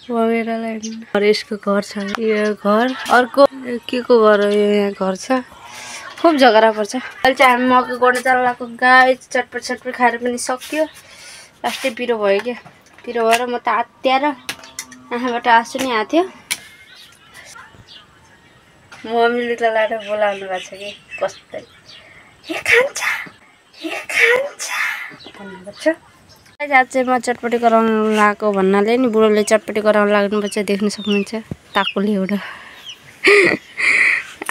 और इसको घर छ यो घर अर्को के को घर हो यहाँ घर छ खूब झगडा पर्छ अहिले चाहिँ हामी मकै गोड्न जान लागेको गाई चटपट चटपट खाएर पनि सक्यो लास्टै पिरो भयो क्या पिरो भएर म त आत्याएर आँखाबाट आँसु नि आथ्यो मम्मीले त लाएर बोलाउनु भएको छ कि कस्तै हे खान्छ भन्नुपर्छ आज चाहिँ म चटपटी गराउन लागेको भन्नाले नि बुढोले चटपटी गराउन लाग्नुपर्छ देख्न सक्नुहुन्छ ताकुले एउटा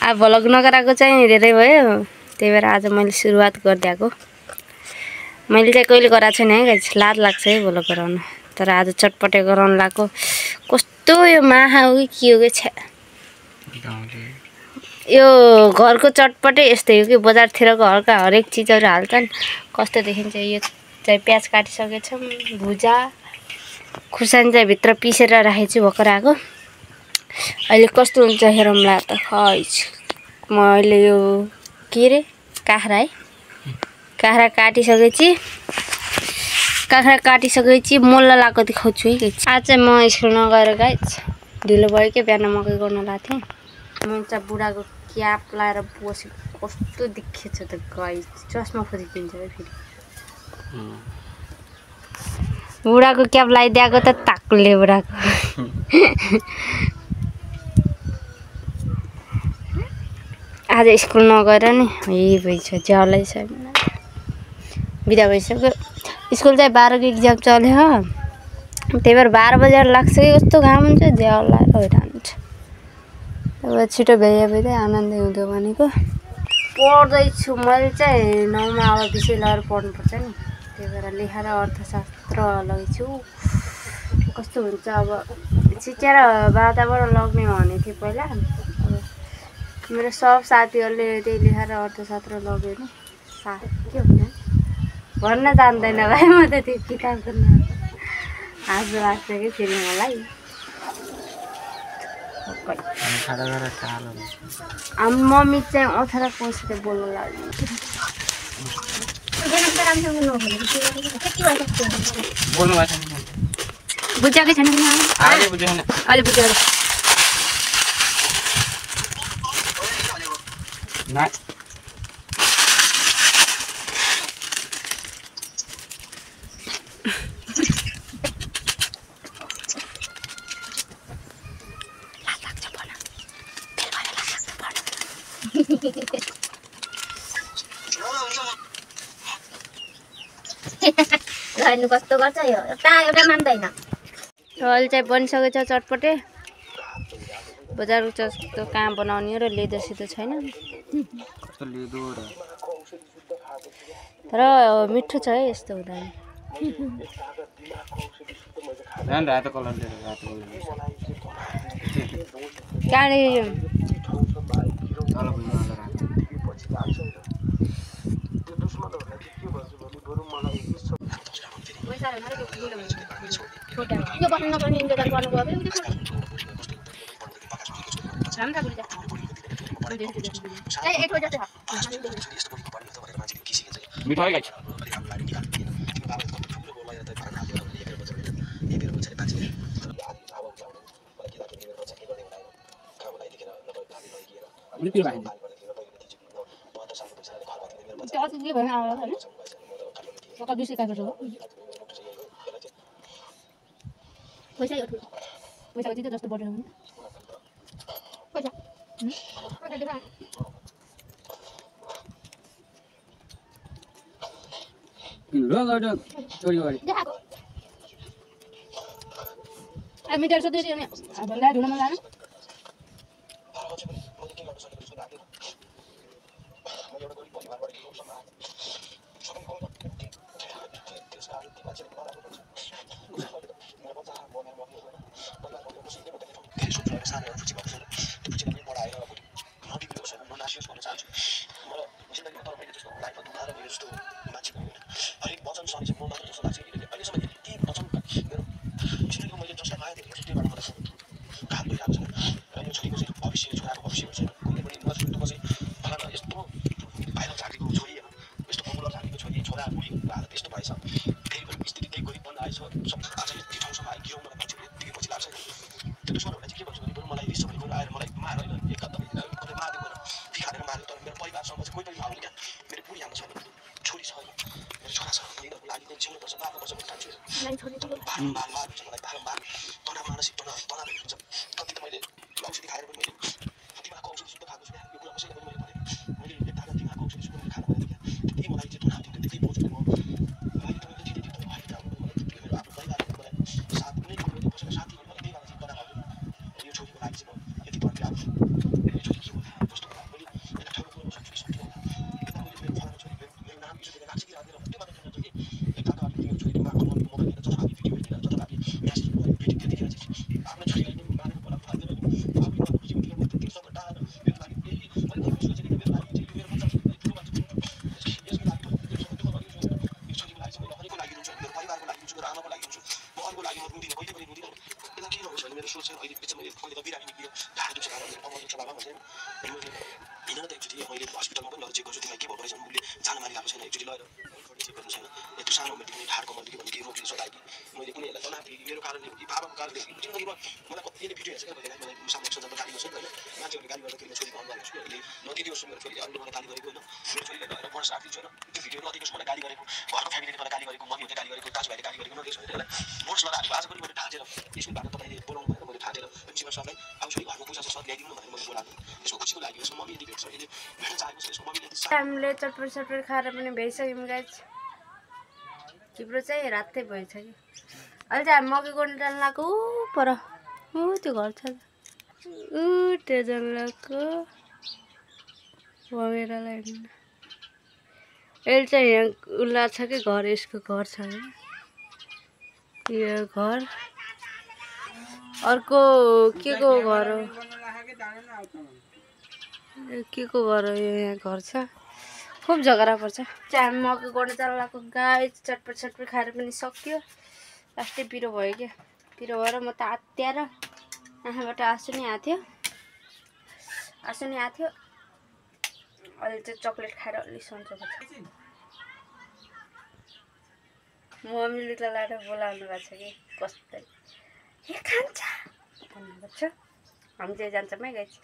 अब भ्लग नगराएको चाहिँ धेरै भयो त्यही भएर आज मैले सुरुवात गरिदिएको मैले चाहिँ कहिले गराएको छैन है गाइस लाज लाग्छ है भ्लग गराउन तर आज चटपटी गराउन लागेको कस्तो यो माहा हो कि के हो कि छ्या यो घरको चटपटै यस्तै हो कि बजारतिरको हल्का हरेक चिजहरू हाल्छन् कस्तो देखिन्छ यो चाहिँ प्याज काटिसकेछौँ भुजा खुर्सानी चाहिँ भित्र पिसेर राखेको छु भर्खर आएको अहिले कस्तो हुन्छ हेरौँला त खै म अहिले यो के रे काँक्रा है काँक्रा काटिसकेपछि मोल्ला लगाएको देखाउँछु है आज चाहिँ म स्कुल नगएर गाइस ढिलो भयो कि बिहान मकै गर्न लाग्थेँ म चाहिँ बुढाको क्याप लाएर बसेको कस्तो देखेछ त गाइस चस्मा खोजिदिन्छ है फेरि बुढाको क्याप लगाइदिएको त ताकुले बुढाको आज स्कुल नगएर नि यही भइछ ज्यालै छ बिदा भइसक्यो स्कुल चाहिँ 12 को इक्जाम चल्यो त्यही भएर 12 बजे लाग्छ कि कस्तो घाम हुन्छ ज्याल लगाएर हैरान हुन्छ अब छिटो भ्याइ आनन्दै हुँदो भनेको पढ्दैछु मैले चाहिँ 9 मा अब विषय लिएर पढ्नुपर्छ नि त्यही भएर लेखाएर अर्थशास्त्र लगेछु कस्तो हुन्छ अब सिकेर बाटाबाट लग्ने भनेको थिएँ पहिला अब मेरो सब साथीहरूले त्यही लेखाएर अर्थशास्त्र लग्यो नि के हुन्छ भन्न जान्दैन भाइ म त त्यो किताबको नाम आज लाग्छ कि फेरि मलाई हाम्रो मम्मी चाहिँ अथरा पसेर बोल्नु लाग्यो बुझाएकै छैन अहिले बुझ्यो गर्नु कस्तो गर्छ यो एउटा मान्दैन अहिले चाहिँ बनिसकेको छ चटपटे बजारको जस्तो कहाँ बनाउने हो र लेदोसित छैन तर मिठो छ है यस्तो हुँदैन यो बस्न नपर्ने इन्तजार गर्नु पर्यो मिठाई गाइस पैसा दिन्छ जस्तो बढेर हुन्छ पैसा चोरी गरे मिटर सोध्दै थियो नि भन्दा ढुँडामा लानु दुश्मनहरूलाई चाहिँ के भन्छु भने बरु मलाई रिस छ भने बरु आएर मलाई मार होइन एक हप्ता कतै मारिदियो भन भिखालेर मार्यो तर मेरो परिवारसँग चाहिँ कोही पनि आउने क्या मेरो बुढी आमा छैन छोरी छ होइन मेरो छोरा छ यिनीहरूको लागि चाहिँ जिउनुपर्छ बाँच्नुपर्छ भन्ने ठान्छु बारम्बार मार्नु छ मलाई बारम्बार तनाव मानसिक तनाव हुन्छ कति त मैले औषधि खाएर पनि मैले दिमागको औषधि शुद्ध खाएको छु क्या यो कुरा कसैले पनि मैले भने मैले एक तारा दिमागको औषधि शुद्ध खान भनेको क्या त्यति मलाई चाहिँ तनाव दिन्थ्यो त्यति बोझ म अहिले त मैले धेरै तपाईँ अहिले काम गर्नु मलाई मेरो आफ्नो परिवारले मलाई साथ कुनै काम गर्नु बसेर साथीहरू मलाई त्यही भएर चाहिँ तनाव आउँदैन यो छोरीको लागि चाहिँ म यति तर्फी आएको छु यो छोरी के होला कस्तो होला मैले एउटा ठाउँमा पुऱ्याउन सक्छु कि सक्दिनँ होला यता मैले मेरो फलाना छोरी मेरो नाम इज्जत दिएर राख्छ कि राख्दैन त्यो मात्र जान्छ कि एक तारा अलिकति मेरो छोरीले मार्फत मोबाइल लिएर जता भावी भिडियो हेरेर जता भावी म्यासेज गरेर भेट्यो त्यतिखेर चाहिँ आफ्नो छोरीलाई नै मारेर बोलाउनु थाल्दैन नि आफै उहाँको खुसी बित्तिकै म त्यति सबै टाढा मेरो लागि मैले पनि सोचेँ कि मेरो लागि चाहिँ मेरो बच्चा छ ठुलो मान्छे यसको लागि म त्योसँग दुःख गरेको छु यो छोरीको लागि चाहिँ मैले हरेकको लागि रुन्छु मेरो परिवारको लागि रुन्छु मेरो आमाको लागि रुन्छु म अरूको लागि म रुन्दिनँ कहिले पनि रुन्दिनँ यसलाई के नहोस् भने मेरो सोच चाहिँ अहिले बिचमा मैले त बिरामी निक्लियो ढाड दुख्छ बाबा मेरो कमर दुख्छ बाबा भन्दै मैले हिँड्न त एकचोटि मैले हस्पिटलमा पनि लगेर चेक गर्छु तिमीलाई के भएको रहेछ उसले जान मारिरहेको छैन एकचोटि लगेर चेक गर्नु छैन यत्रो सानो उमेरदेखि ढाड कमर दुख्यो भने के रोगले सतायो कि मैले कुनैहरूलाई तनाव दिएँ मेरो कारणले कि बाबाको कारणले जिन्दगीमा मलाई कतिले भिडियो हेर्छ क्या मैले मलाई सामने सन्तान गाली गर्छ नि होइन मान्छेहरूले गाली गर्दाखेरि म छोरीको अनुहार हेर्छु अहिले नदिदियोस् मेरो छोरीले अरूले मलाई गाली गरेको होइन मेरो छोरीले लगेर वर्ष राखिदिन्छु होइन त्यो भिडियो नदिनुहोस् मलाई गाली गरेको घरको फ्यामिलीले मलाई गाली गरेको मम्मीहरूले गाली गरेको दाजुभाइले गाली गरेको नदियोस् भने त्यसलाई वर्ष लगाएको आज पनि मैले ढाँटेर स्कुलबाट तपाईँले बोलाउनु भएर मैले ढाँटेर प्रिन्सिपल सरलाई अब छोरी घरमा पूजा छ सर ल्याइदिनु भनेर मैले बोलाएको यसको खुसीको लागि यसको मम्मी यदि भेट्छ यसले भेट्न चाहेको छ यसको मम्मीले हामीले चटपट खाएर पनि भइसक्यौँ गाइस तिम्रो चाहिँ रातै भएछ कि अहिले चाहिँ हामी मकै गोड्न जानु लाग्यो ऊ पर ऊ त्यो घर छ ऊ त्यो जानु लाग्यो बगेरालाई हेर्नु यसले चाहिँ यहाँ उसलाई छ कि घर यसको घर छ यो घर अर्को के को घर हो के को घर हो यो यहाँ घर छ खुब झगडा पर्छ चाहिँ हामी मकै गोड्न जानु लाग्यो गाई चटपट खाएर पनि सक्यो लास्टै पिरो भयो क्या पिरो भएर म त आत्याएर आँखाबाट आँसु नि आएको थियो अहिले चाहिँ चक्लेट खाएर अलि सन्चो भएको छ मम्मीले त लाएर बोलाउनु भएको छ कि कस्तो खान्छ भन्नुभएको छ हामी चाहिँ जान्छौँ है गाइस